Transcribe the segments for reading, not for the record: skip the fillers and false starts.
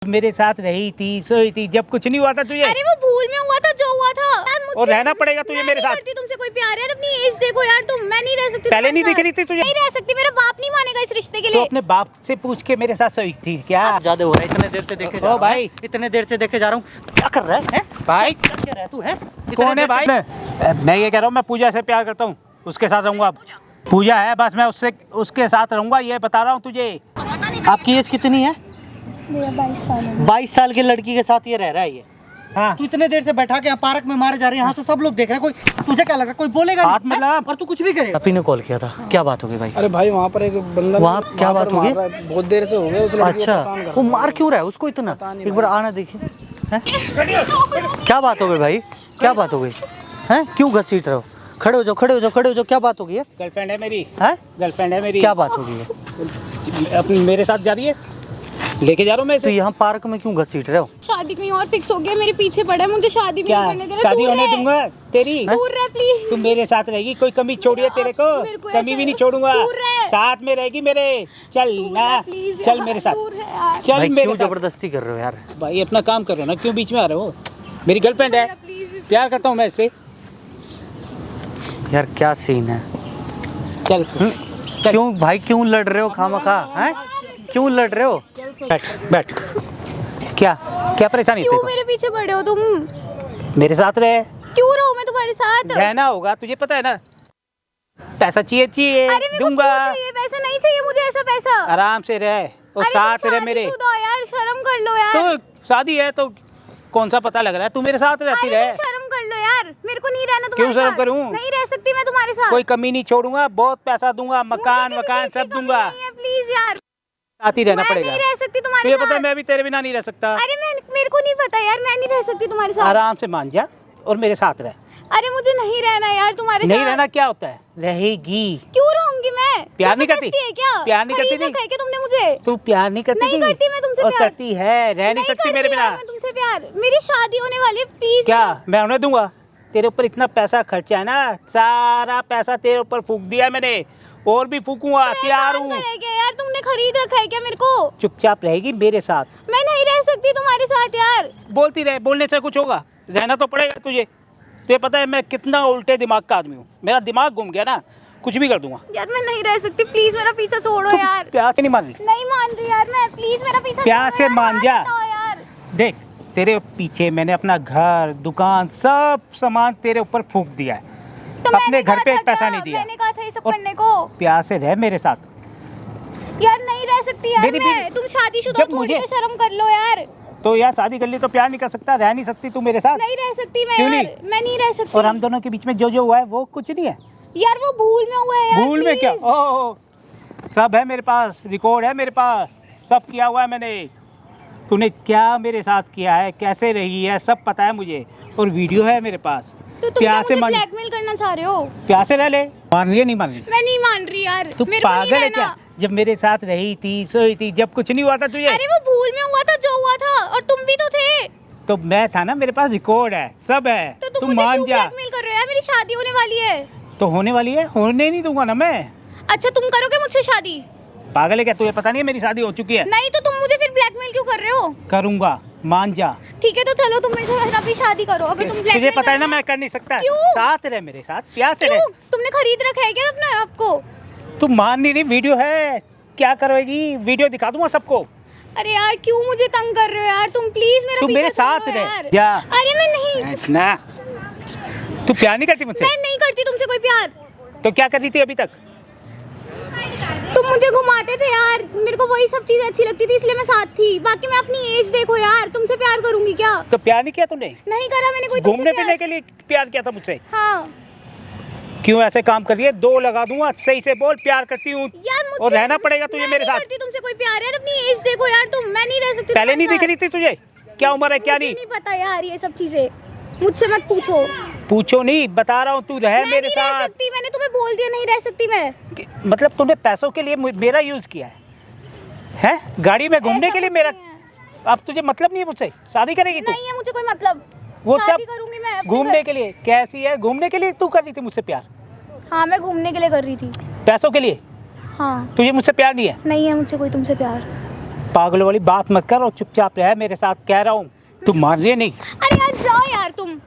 मेरे साथ रही थी, सोई थी, जब कुछ नहीं हुआ था तुझे। अरे वो भूल में हुआ था जो हुआ था यार, और रहना पड़ेगा तुझे मेरे साथ। तुमसे कोई प्यार है? अपनी एज देखो यार तुम। मैं नहीं रह सकती। पहले नहीं दिख रही थी तुझे? नहीं रह सकती, मेरा बाप नहीं मानेगा इस रिश्ते के तो लिए। अपने बाप से पूछ के मेरे साथ सोई थी क्या? ज्यादा हो रहा है, इतने देर से देखे जा रहा हूं भाई, इतने देर से देखे जा रहा हूँ। क्या कर रहा है भाई? क्या कर रहा है तू? है कौन है भाई? मैं ये कह रहा हूँ, मैं पूजा से प्यार करता हूँ, उसके साथ रहूंगा। अब पूजा है, बस मैं उसके साथ रहूंगा, ये बता रहा हूँ तुझे। आपकी एज कितनी है? मेरा 22 साल है। 22 साल की लड़की के साथ ये रह रहा है ये। हाँ। तू इतने देर से बैठा के यहाँ पार्क में मारे जा रहे हैं, यहाँ से सब लोग देख रहे हैं, कोई तुझे क्या लग रहा है? कोई बोलेगा बात नहीं, मतलब? और तू कुछ भी करे। अपी ने कॉल किया था, क्या बात हो गई भाई? अरे भाई वहाँ पर एक बंदा वहाँ क्या बात हो गई? बहुत देर से हो गया उस लड़की को परेशान कर अच्छा, रहा वो है। मार क्यों रहा है उसको इतना? एक बार आना देखिए। क्या बात हो गई भाई? क्या बात हो गई है? क्यों घसीट रहे हो? खड़े हो जाओ, खड़े हो जाओ, खड़े हो जाओ। क्या बात हो गई है? गर्लफ्रेंड है मेरी। है? गर्लफ्रेंड है मेरी। क्या बात हो गई है? अपनी मेरे साथ जा रही है, लेके जा रहा हूँ मैं तो इसे। यहाँ पार्क में क्यों घसीट रहे हो? शादी कहीं और फिक्स हो गया, मेरे पीछे पड़ा है, मुझे शादी भी क्या नहीं करने दे रहा। शादी दूर होने रह। दूंगा तेरी? दूर रह प्लीज। तू मेरे साथ रहेगी, कोई कमी छोड़ी है तेरे को? मेरे को कमी ऐसे- भी नहीं छोड़ूंगा, दूर रह। साथ में रहेगी मेरे। चल दूर ना, रह, प्लीज चल यार, मेरे साथ, दूर रह यार। चल भाई मेरे क्यों साथ। जबरदस्ती कर रहे हो यार? भाई अपना काम करो ना, क्यों बीच में आ रहे हो? मेरी गर्लफ्रेंड है, प्लीज। प्यार करता हूँ मैं इससे। यार क्या सीन है? चल चल। क्यों भाई, क्यों लड़ रहे हो खामखा? हैं? क्यों लड़ रहे हो? बैठ बैठ। क्या क्या परेशानी है क्यों तेरे मेरे पीछे पड़े हो तुम? को? मेरे साथ रहे, क्यों रहूं मैं तुम्हारे साथ? रहना होगा, तुझे पता है ना। पैसा चाहिए अरे मेरे को दूंगा, क्यों चाहिए पैसा? नहीं चाहिए मुझे ऐसा पैसा। आराम से रह और अरे साथ तुम रह मेरे। शादीशुदा हो यार, शर्म कर लो यार। तो शादी है तो कौन सा पता लग रहा है? तू मेरे साथ रहती अरे रहे। तुम शर्म कर लो यार, मेरे को नहीं रहना क्यों तुम्हारे शर्म साथ। करूं? नहीं रह सकती मैं तुम्हारे साथ। कोई कमी नहीं छोड़ूंगा, बहुत पैसा दूंगा, मकान वकान सब दूंगा। प्लीज यार, साथ ही रहना मैं पड़ेगा। नहीं रह सकती तुम्हारे तुझे साथ। पता है मैं भी तेरे बिना नहीं रह सकता। अरे मेरे को नहीं पता यार, मैं नहीं रह सकती तुम्हारे साथ। आराम से मान जा और मेरे साथ रह। अरे मुझे नहीं रहना यार तुम्हारे साथ। नहीं रहना क्या होता है? रहेगी। क्यों रहूंगी मैं? प्यार नहीं करती? जबरदस्ती है क्या? प्यार नहीं करती खरीद थी? रखा है क्या तुमने मुझे? तू प्यार नहीं करती नहीं थी? करती मैं तुमसे और प्यार। करती है, रह नहीं सकती मेरे बिना। मैं तुमसे प्यार, मेरी शादी होने वाली है, प्लीज। क्या मैं उन्हें दूंगा? तेरे ऊपर इतना पैसा खर्चा है ना, सारा पैसा तेरे ऊपर फूक दिया है मैंने, और भी फूकूंगा, तैयार हूँ। यार तुमने खरीद रखा है क्या मेरे को? चुपचाप रहेगी मेरे साथ। मैं नहीं रह सकती तुम्हारे साथ यार। बोलती रहे, बोलने से कुछ होगा? रहना तो पड़ेगा तुझे। तुझे पता है मैं कितना उल्टे दिमाग का आदमी हूँ, मेरा दिमाग घूम गया ना, कुछ भी कर दूंगा। यार मैं नहीं रह सकती, प्लीज मेरा पीछा छोड़ो यार। प्यार से नहीं मान रही? नहीं मान रही यार मैं, प्लीज मेरा पीछा प्यार छोड़ो से यार, मान जा। हटाओ यार। देख, तेरे पीछे मैंने अपना घर, दुकान, सब सामान तेरे ऊपर फूक दिया है। तो अपने मैंने घर कहा पे था एक पैसा क्या? नहीं दिया। मैंने कहा था ये सब और करने को। प्यार से रह मेरे साथ। यार नहीं रह सकती यार मेरी मैं। बीवी- तुम शादीशुदा जब हो, थोड़ी मुझे- तो शर्म कर लो यार। तो यार शादी कर ली तो प्यार नहीं कर सकता? रह नहीं सकती तू मेरे साथ? नहीं रह सकती मैं क्यों यार, नहीं? मैं नहीं रह सकती। और हम दोनों के बीच में जो जो हुआ है वो कुछ नहीं है। यार वो भूल में हुआ है यार। भूल में क्या? please। ओ सब है मेरे पास, रिकॉर्ड है मेरे पास, सब किया हुआ है मैंने। तूने क्या मेरे साथ किया है, कैसे रही है, सब पता है मुझे, और वीडियो है मेरे पास। तो तुम प्यार क्या से मुझे मान, ब्लैकमेल करना चाह रहे हो? प्यार से रह ले। मान रही है नहीं मान रही? मैं नहीं मान रही यार, तू मेरे को नहीं पागल है रहना। क्या? जब मेरे साथ रही थी, सोई थी, जब कुछ नहीं हुआ था तुझे? अरे वो भूल में हुआ था जो हुआ था, और तुम भी तो थे। तो मैं था ना, मेरे पास रिकॉर्ड है, सब है। तो तू तुम मुझे मान क्यों जा। ब्लैकमेल कर रहे हो यार? मेरी शादी होने वाली है। तो होने वाली है, होने नहीं दूंगा ना मैं। अच्छा तुम करोगे मुझसे शादी? पागल है क्या? तुझे पता नहीं है मेरी शादी हो चुकी है? नहीं तो तुम मुझे फिर ब्लैकमेल क्यों कर रहे हो? करूंगा, मान जा। ठीक है तो चलो तुम मेरे साथ अभी शादी करो, अगर तुम ब्लैकमेल तुझे पता है ना करोगे। मैं कर नहीं सकता। क्यों? साथ रह मेरे साथ, प्यार से क्यों? रह। तुमने खरीद रखा है क्या अपने आप को? तू मान नहीं रही, वीडियो है, क्या करोगी? वीडियो दिखा दूंगा सबको। अरे यार क्यों मुझे तंग कर रहे हो यार? तुम प्लीज मेरा तू पीछा मेरे साथ छोड़ो रह यार। जा। अरे मैं नहीं, ना, तू प्यार नहीं करती मुझसे? मैं नहीं करती तुमसे कोई प्यार। तो क्या कर रही थी अभी तक? तुम मुझे घुमाते थे यार, मेरे को वही सब चीजें अच्छी लगती थी, इसलिए मैं साथ थी। बाकी मैं अपनी एज देखो यार, तुमसे प्यार करूंगी क्या? तो प्यार नहीं किया तूने? नहीं करा मैंने कोई तुमसे घूमने प्यार। फिरने के लिए प्यार किया था मुझसे? हाँ क्यों ऐसे काम कर रही है? दो लगा दूंगा, सही से बोल, प्यार करती हूँ यार मुझसे और रहना पड़ेगा तुझे मेरे साथ। तुमसे कोई प्यार है? अपनी एज देखो यार तुम। मैं नहीं रह सकती पहले तुम्हारे नहीं दिख साथ। रही थी तुझे? क्या उम्र है क्या मुझे नहीं? नहीं पता यार ये सब चीजें, मुझसे मत पूछो। पूछो नहीं, बता रहा हूँ, तू रह मैं मेरे नहीं रह साथ। सकती, मैंने तुम्हें बोल दिया नहीं रह सकती मैं। मतलब तूने पैसों के लिए मेरा यूज किया है? गाड़ी में घूमने ऐसा के लिए कुछ मेरा? नहीं है। अब तुझे मतलब नहीं है मुझसे? शादी करेगी तू? नहीं है मुझे कोई मतलब। वो शादी सब करूंगी मैं अपने घूमने घर। के लिए? कैसी है घूमने के लिए तू कर रही थी मुझसे प्यार? हाँ मैं घूमने के लिए कर रही थी। पैसों के लिए? हाँ तुझे मुझसे प्यार नहीं है? नहीं है मुझे कोई तुमसे प्यार। पागल वाली बात मत कर और चुपचाप रह मेरे साथ, कह रहा हूँ। तू मान रही है नहीं? अरे यार जाओ यार तुम।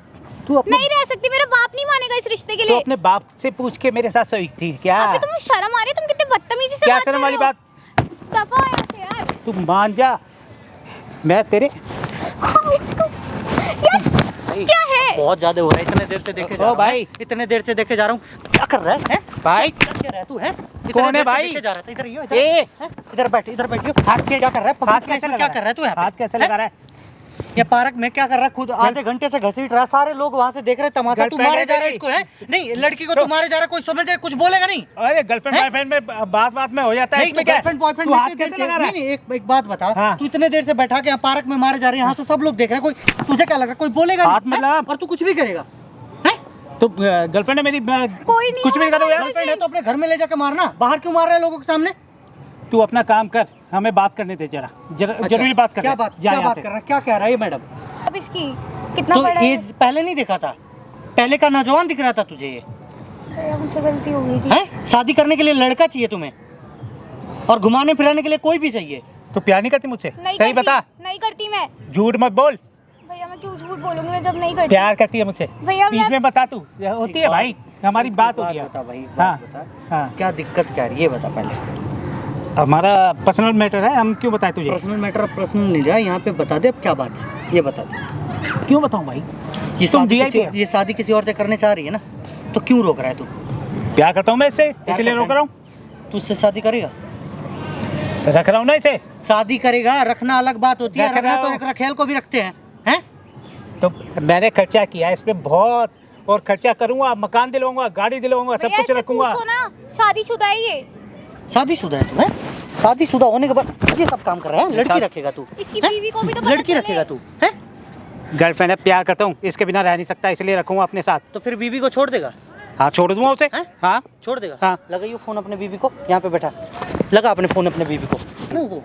तू अपने नहीं रह सकती, मेरा बाप नहीं मानेगा इस रिश्ते के तो लिए। अपने बाप से पूछ के मेरे साथ सही थी क्या? अबे तुम्हें शर्म आ रही है? तुम कितने बदतमीजी से क्या बात कर शर्म रहे वाली हो? बात? दफा हो यहाँ से यार। तू मान जा, मैं तेरे यार क्या है? बहुत ज्यादा हो रहा है, इतने देर से देखे जा रहा हूँ भाई। इतने देर से देखे जा रहा हूँ। क्या कर रहा है भाई? क्या कर रहा है तू है? कौन है भाई? देखे जा रहा था, इधर यो, ए इधर बैठ, इधर बैठियो। हाथ क्या कर रहा है? हाथ पब्लिक कैसे प्लेस में लगा क्या रहा कर रहा है तू यहाँ पे? हाथ कैसे लगा रहा है? ये पार्क में क्या कर रहा है? खुद आधे घंटे से घसीट रहा है, सारे लोग वहाँ से देख रहे हैं तमाशा। तू गर्लफ्रेंड मारे है जा रहा है तेरी? इसको है? नहीं, लड़की को तू मारे जा रहा है, कोई समझ जाए, कुछ बोलेगा नहीं? अरे गर्लफ्रेंड बॉयफ्रेंड में बात में हो जाता है, नहीं तो इसमें क्या है? गर्लफ्रेंड बॉयफ्रेंड तू में हाथ इतनी देर कैसे से लगा रहा है? नहीं, एक बात बता, हाँ। तू इतने देर से बैठा के यहाँ पार्क में मारे जा रहे हैं, यहाँ से सब लोग देख रहे हैं, कोई तुझे क्या लग रहा है? कोई बोलेगा हाथ नहीं? मतलब- और तू कुछ भी करेगा? तो गर्लफ्रेंड है मेरी, कोई नहीं कुछ भी होगा करो यार। गर्लफ्रेंड है तो अपने घर में ले जाके मारना, बाहर क्यों मार रहा है लोगों के सामने? तू अपना काम कर, हमें बात करने दे जरा, अच्छा, जरूरी बात कर। क्या बात कर रहा है? क्या कह रहा है ये मैडम? अब इसकी कितना तो बड़ा ये है? पहले नहीं देखा था? पहले का नौजवान दिख रहा था तुझे ये? भैया मुझसे गलती हो गई थी। हैं? शादी करने के लिए लड़का चाहिए तुम्हें, और घुमाने फिराने के लिए कोई भी चाहिए। तो प्यार नहीं करती मुझसे? नहीं सही करती, बता, नहीं करती मैं। झूठ मत बोल। भैया मैं क्यों झूठ बोलूंगी मैं जब नहीं करती? प्यार करती है मुझसे? भैया बीच मैं में बता, तू होती है भाई, हमारी बात होती है। बता भाई, हाँ, बात बता, हाँ। क्या दिक्कत क्या है ये बता पहले। हमारा पर्सनल मैटर है, हम क्यों बताए तुझे? पर्सनल मैटर पर्सनल नहीं रहा, यहाँ पे बता दे अब क्या बात है, ये बता दे। क्यों बताऊं भाई? ये तुम शादी दिया किसी, क्या? ये शादी किसी और से करने चाह रही है ना, तो क्यों रोक रहा है तू? प्यार करता हूँ मैं इससे, प्यार इसलिए करता रोक है? रहा हूँ। तू उससे शादी करेगा? रख रहा हूँ ना इसे। शादी करेगा, रखना अलग बात होती है, रख रखना रहा तो हूँ। एक रखेल को भी रखते हैं, हैं? तो मैंने खर्चा किया है इसमें बहुत, और खर्चा करूंगा, मकान दिलवाऊंगा, गाड़ी दिलवाऊंगा, सब भैया कुछ इससे रखूंगा। पूछो ना, शादीशुदा है ये। शादीशुदा है तू? हैं? शादीशुदा होने के बाद ये सब काम कर रहा है? लड़की रखेगा तू? इसकी हैं? बीवी को भी तो पता लड़की चले। रखेगा तू? हैं? गर्लफ्रेंड है, प्यार करता हूँ, इसके बिना रह नहीं सकता, इसलिए रखूंगा अपने साथ। तो फिर बीवी को छोड़ देगा? हाँ, छोड़ दूंगा उसे। हैं? हाँ, छोड़ देगा? हाँ। लगाइयो फोन अपने बीवी को, यहाँ पे बैठा लगा अपने फोन अपने बीवी को। नो वो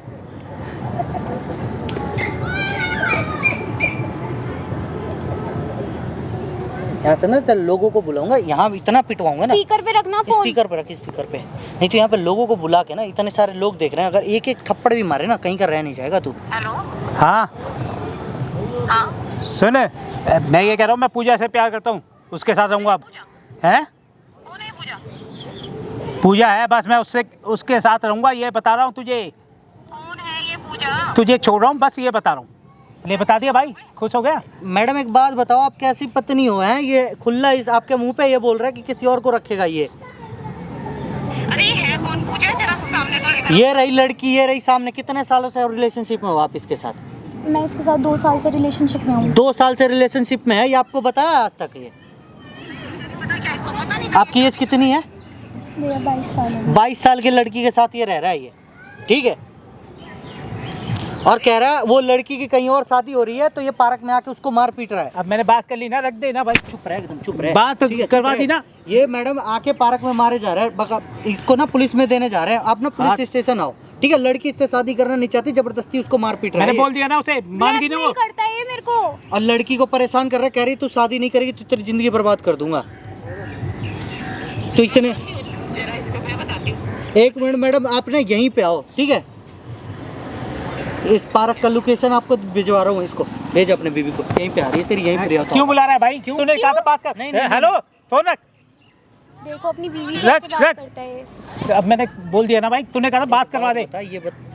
यहाँ से ना तो लोगों को बुलाऊंगा, यहाँ इतना पिटवाऊंगा ना। स्पीकर पे रखना फोन। स्पीकर पे रख, स्पीकर पे। नहीं तो यहाँ पे लोगों को बुला के ना, इतने सारे लोग देख रहे हैं, अगर एक एक थप्पड़ भी मारे ना, कहीं का रह नहीं जाएगा तू। हाँ, सुन, मैं ये कह रहा हूँ, मैं पूजा से प्यार करता हूँ, उसके साथ रहूंगा अब। हैं? पूजा है, बस मैं उससे उसके साथ रहूंगा, ये बता रहा हूँ तुझे। कौन है ये पूजा? तुझे छोड़ रहा हूँ, बस ये बता रहा हूँ। ले बता दिया भाई, खुश हो गया? मैडम एक बात बताओ, आप कैसी पत्नी हो? हैं ये खुला इस आपके मुंह पे ये बोल रहा है कि किसी और को रखेगा ये? अरे ये है कौन पूजा? जरा सामने तो लेकर। ये रही लड़की, ये रही सामने। कितने सालों से रिलेशनशिप में हो आप इसके साथ? मैं इसके साथ 2 साल से रिलेशनशिप में हूँ। 2 साल से रिलेशनशिप में है, ये आपको बताया आज तक? ये क्या इसको पता नहीं? आपकी एज कितनी है? भैया 22 साल है। 22 साल की लड़की के साथ ये रह रहा है ये, ठीक है? और कह रहा है वो लड़की की कहीं और शादी हो रही है, तो ये पार्क में आके उसको मार पीट रहा है। अब मैंने बात कर ली ना, रख दे ना भाई। चुप रहे, एकदम चुप रहे। बात ठीक है, चुप करवा रहे। दी ना। ये मैडम आके पार्क में मारे जा रहा है, बका इसको ना पुलिस में देने जा रहे हैं। आप ना पुलिस स्टेशन आओ, ठीक है? लड़की इससे शादी करना नहीं चाहती, जबरदस्ती उसको मार पीट रहा है। मैंने बोल दिया ना उसे, मान गई ना वो। नहीं करता है ये मेरे को। और लड़की को परेशान कर रहा है, कह रही तू शादी नहीं करेगी तो तेरी जिंदगी बर्बाद कर दूंगा। तो इसने जरा इसको मैं बताती हूँ। एक मिनट मैडम, आप ना यहीं पे आओ, ठीक है? इस पार्क का लोकेशन आपको भिजवा रहा हूँ, इसको भेज अपने बीबी को। यहीं पे आ रही है तेरी, यहीं पे रहा क्यों बुला रहा है भाई? क्यों? तूने कहा था बात कर। नहीं, नहीं, हेलो, फोन रख। देखो अपनी बीवी से रख, ऐसे बात रख। करता है ये। अब मैंने बोल दिया ना भाई, तूने कहा था बात करवा दे।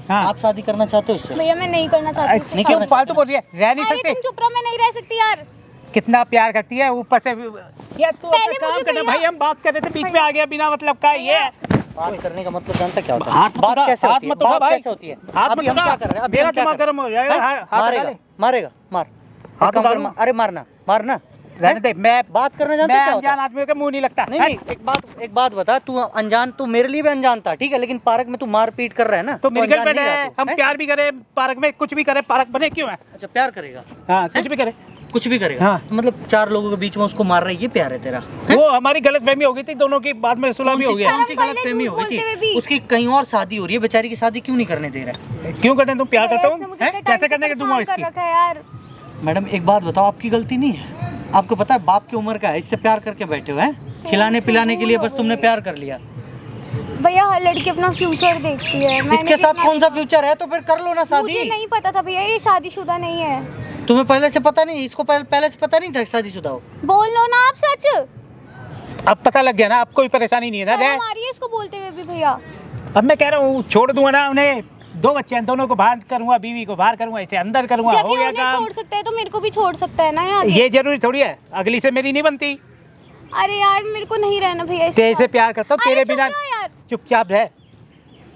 हाँ। आप शादी करना चाहते हो इससे? भैया मैं नहीं करना चाहती इससे नहीं क्यों शादी। फालतू बोल रही है? रह नहीं अरे सकते? तुम चुप रहो, मैं नहीं रह सकती यार। कितना प्यार करती है ऊपर से। यार तू अपना पहले काम मुझे करना भैया- भाई, हम बात कर रहे थे, बीच में आ गया बिना मतलब का। ये बात करने का मतलब जानता क्या होता है? हाथ मत बात उठा, कैसे हाथ होती है? मत उठा बात भाई। कैसे होती है? हाथ अभी मत हम उठा। क्या कर रहे हैं? अभी मेरा हम क्या दिमाग कर रहे गर्म हो जाएगा। हैं? हाथ मारेगा, उठा ले। मारेगा, मार। हाथ एक काम उठा कर, लूं? अरे मारना, मारना। रहने दे, मैं बात करना जानता मैं क्या होता अनजान है? आदमी का मुंह नहीं लगता। नहीं नहीं, एक बात बता, तू अनजान, तू मेरे लिए भी अनजान था, ठीक है? लेकिन पार्क में तू मार पीट कर रहा है ना, तो मेरी अनजान गर्लफ्रेंड नहीं है, रहा तू, हम हैं? प्यार भी करें पार्क में, कुछ भी करें, पार्क बने क्यों है? अच्छा, प्यार करेगा? हाँ, कुछ भी करे। कुछ भी करेगा? हाँ। मतलब 4 लोगों के बीच में उसको मार रही है, ये प्यार है तेरा? वो हमारी गलतफहमी हो गई थी दोनों की, बाद में सुलह भी हो गया। कौन सी शर्म गलत पहले फहमी झूठ हो गई बोलते हुए थी? भी। उसकी कहीं और शादी हो रही है, बेचारी की शादी क्यों नहीं करने दे रहा है? क्यों करने? तुम प्यार करता इसने हूँ, मुझे इतने कैसे टाइम से करने के दूंगा परेशान कर इसकी? रखा है यार। मैडम एक बात बताओ, आपकी गलती नहीं है? आपको पता है बाप की उम्र का है, इससे प्यार करके बैठे हुए हैं, खिलाने पिलाने के लिए बस तुमने प्यार कर लिया। भैया हर लड़की अपना फ्यूचर देखती है। मैंने इसके साथ कौन सा फ्यूचर है? तो फिर कर लो ना शादी। मुझे नहीं पता था भैया ये शादीशुदा नहीं है। तुम्हें पहले से पता नहीं? इसको पहले से पता नहीं था शादीशुदा हो? बोल लो ना आप सच। अब पता लग गया ना, अब कोई परेशानी नहीं है ना। शर्म आ रही है इसको बोलते हुए भी भैया। अब मैं कह रहा हूँ छोड़ दूंगा ना उन्हें, 2 बच्चे हैं, दोनों को बाहर करूंगा, बीवी को बाहर करूंगा, इसे अंदर करूंगा, जब हो ये गया उन्हें काम। छोड़ सकता है तो मेरे को भी छोड़ सकता है ना यार। ये जरूरी थोड़ी है, अगली से मेरी नहीं बनती। अरे यार मेरे को नहीं रहना भैया इसके तेरे से साथ। प्यार करता हूँ, अरे तेरे चुप बिना। रहो यार। चुपचाप रह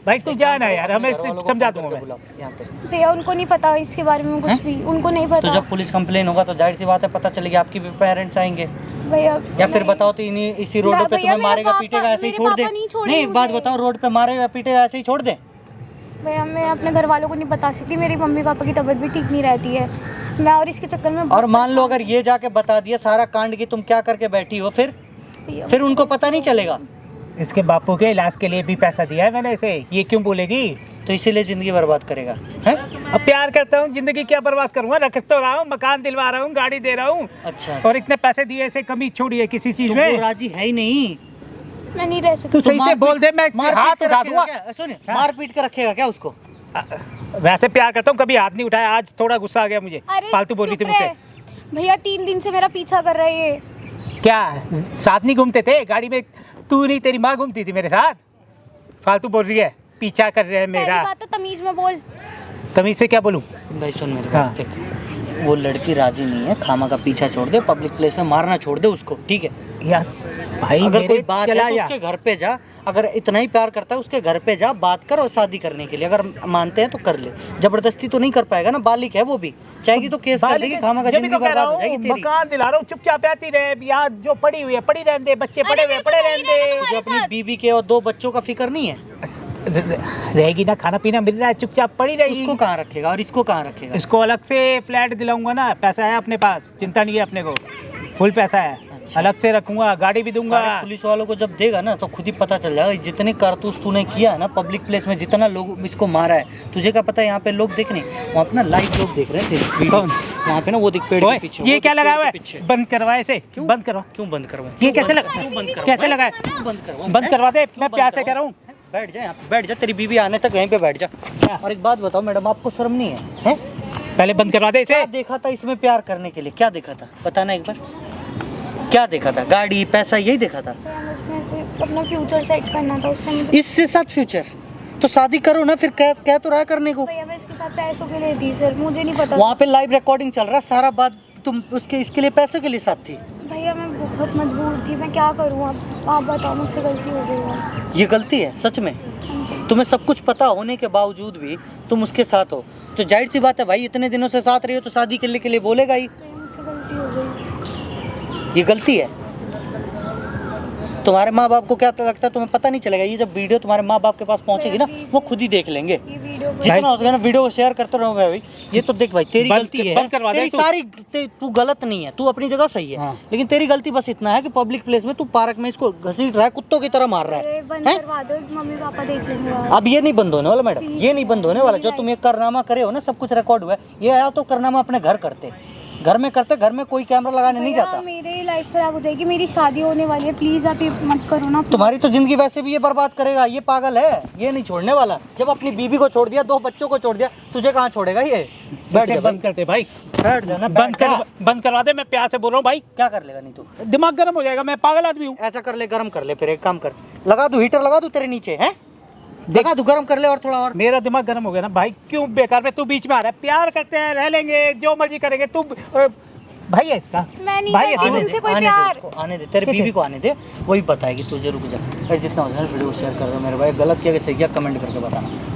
भाई, तू जा ना यार, हमें घर वालों को समझा फोन दूंगा करके मैं। बुलाओ यहाँ पे। भैया उनको नहीं पता इसके बारे में कुछ भी, उनको नहीं तो पता। जब पुलिस कंप्लेन होगा तो जाहिर सी बात है पता चलेगी, आपके भी पेरेंट्स आएंगे। भैया या फिर बताओ तो इन्हीं इसी रोड पे भैया, तुम्हें मेरा मारेगा पापा- पीटेगा ऐसे ही मेरे छोड़ दे? पापा नहीं छोड़ेंगे नहीं, एक बात मुझे। बताओ, रोड पे मारेगा पीटेगा ऐसे ही छोड़ दे? भैया मैं अपने घर वालों को नहीं बता सकती, मेरी मम्मी पापा की तबीयत भी ठीक नहीं रहती है। मैं और इसके चक्कर में और मान लो अगर ये जाके बता दिया सारा कांड की तुम क्या करके बैठी हो, भैया, फिर उनको पता नहीं चलेगा? इसके बापू के इलाज के लिए भी पैसा दिया है मैंने इसे, ये क्यों बोलेगी? तो इसीलिए जिंदगी बर्बाद करेगा हैं? अब प्यार करता हूँ, जिंदगी क्या बर्बाद करूंगा? रख तो रहा हूँ, मकान दिलवा रहा हूँ, गाड़ी दे रहा हूँ, अच्छा, और इतने पैसे दिए, ऐसे कमी छोड़ी है किसी चीज तो में? वो राजी है ही नहीं। मैं नहीं रह सकती। तू सही से बोल दे, मैं हाथ के उठा रखेगा दूंगा। क्या? सुन, हाँ। मार पीट के रखेगा क्या उसको? वैसे प्यार करता हूँ, कभी हाथ नहीं उठाया, आज थोड़ा गुस्सा आ गया मुझे, अरे फालतू बोल रही थी चुप मुझसे। रहे। भैया 3 दिन से मेरा पीछा कर रहे हैं। क्या साथ नहीं घूमते थे गाड़ी में? तू नहीं, तेरी माँ घूमती थी मेरे साथ। फालतू बोल रही है, पीछा कर रहे हैं पहली मेरा। बात तो तमीज में बोल। तमीज से क्या बोलूं? भाई सुन मेरी हाँ। बात, देख वो लड़की राजी नहीं है, खामा का पीछा छोड़ दे, पब्लिक प्लेस में मारना छोड़ दे उसको, ठीक है? यार भाई अगर मेरे कोई बात चला है तो जा। उसके घर पे जा, अगर इतना ही प्यार करता है उसके घर पे जा, बात कर, और शादी करने के लिए अगर मानते हैं तो कर ले। जबरदस्ती तो नहीं कर पाएगा ना, बालिक है वो भी, चाहेगी तो केस कर देगी, खामा का जब भी जिंदगी तो कह रहा बर्बाद हो जाएगी हूँ, तेरी। मकान दिला रहा हूँ, चुपचाप रहती रहे, यहाँ जो पड़ी हुई है पड़ी रहने दे, बच्चे पड़े हुए हैं, पड़े रहने दे। तुझे अपनी बीबी के और 2 बच्चों का फिक्र नहीं है? रहेगी ना, खाना पीना मिल रहा है, चुपचाप पड़ी रहेगी। उसको कहाँ रखेगा और इसको कहाँ रखेगा? इसको अलग से फ्लैट दिलाऊंगा ना, पैसा है अपने पास, चिंता नहीं है अपने को, फुल पैसा है। अच्छा। अलग से रखूंगा, गाड़ी भी दूंगा। सारे पुलिस वालों को जब देगा ना तो खुद ही पता चल जाएगा जितने कारतूस तूने किया है ना पब्लिक प्लेस में, जितना लोग इसको मारा है। तुझे क्या पता है यहाँ पे लोग देख नहीं, वहाँ पे ना लाइव लोग देख रहे थे। कौन? वहाँ पे ना वो दिख पेड़ ओए, के पीछे। ये वो क्या दिख लगा पेड़ हुआ के है? पीछे। बंद करवा इसे, क्यों बंद करवा। क्यों बंद करवाऊं? ये कैसे लगा? क्यों बंद करवाऊं? कैसे लगा है? क्यों बंद करवाऊं? बंद करवा दे, क्यों मैं बंद प्यार से करवाऊं? कह रहा हूँ। बैठ जा यहाँ पे, बैठ जा, तेरी बीवी आने तक यहीं पे बैठ जा। क्या? और एक बात बताओ मैडम, आपको शर्म नहीं है? हैं? पहले बंद करवा दे क्या इसे। देखा था इसमें प्यार करने के लिए? क्या देखा था बताना एक बार, क्या देखा था? गाड़ी पैसा यही देखा था? अपना फ्यूचर सेट करना था उसने मुझे। इससे साथ फ्यूचर तो शादी करो ना, फिर कह तो रहा करने को। भैया मैं इसके साथ पैसों के लिए थी सर, मुझे नहीं पता। वहाँ पे लाइव रिकॉर्डिंग चल रहा, सारा बात तुम उसके इसके लिए पैसे के लिए साथ थी। भैया मैं बहुत मजबूर थी, मैं क्या करूँ अब आप बताओ, मुझसे गलती हो गई है। ये गलती है सच में? तुम्हें सब कुछ पता होने के बावजूद भी तुम उसके साथ हो, तो जाहिर सी बात है भाई, इतने दिनों से साथ रही हो तो शादी के लिए बोलेगा ही। भैया मुझसे गलती हो गई। ये गलती है? तुम्हारे माँ बाप को क्या लगता है तुम्हें पता नहीं चलेगा? ये जब वीडियो तुम्हारे माँ बाप के पास पहुंचेगी ना, वो खुद ही देख लेंगे। ये वीडियो जितना हो सके ना वीडियो को शेयर करते रहो भाई। ये तो देख भाई, तेरी बंद- गलती है, बंद करवा दे तेरी तू। सारी तू गलत नहीं है, तू अपनी जगह सही है। हाँ। लेकिन तेरी गलती बस इतना है कि पब्लिक प्लेस में तू पार्क में इसको घसीट रहा है, कुत्तों की तरह मार रहा है। बंद हैं? करवा दो, मम्मी पापा देख लेंगे यार। अब ये नहीं बंद होने वाला मैडम, ये नहीं बंद होने वाला। जो तुम ये कारनामा करे हो ना, सब कुछ रिकॉर्ड हुआ है। ये आया तो कारनामा अपने घर करते, घर में करते, घर में कोई कैमरा लगाने नहीं भैया, जाता। मेरी लाइफ खराब हो जाएगी, मेरी शादी होने वाली है, प्लीज आप ये मत करो ना। तुम्हारी तो जिंदगी वैसे भी ये बर्बाद करेगा, ये पागल है, ये नहीं छोड़ने वाला। जब अपनी बीबी को छोड़ दिया, 2 बच्चों को छोड़ दिया, तुझे कहाँ छोड़ेगा ये? बैठ जा इसे बंद करते भाई, बैठ जा ना, बंद करवा दे, मैं प्यार से बोल रहा हूँ भाई। क्या कर लेगा? नहीं तो दिमाग गर्म हो जाएगा, मैं पागल आदमी हूँ। ऐसा कर ले, गरम कर ले, फिर एक काम कर, लगा दूं हीटर, लगा दूं तेरे नीचे, हैं? लगा दूं, गरम कर ले और थोड़ा और। मेरा दिमाग गर्म हो गया ना भाई, क्यों बेकार में तू बीच में आ रहा है? प्यार करते हैं, रह लेंगे, जो मर्जी करेंगे। तू भाई है इसका। मैं नहीं भाई, करती आने तुमसे कोई आने दे प्यार। उसको, आने दे, तेरी बीवी को आने दे, वही बताएगी तुझे। रुक जा भाई, जितना हो जाए वीडियो शेयर कर दो मेरे भाई। गलत किया कि सही किया कमेंट करके बताना।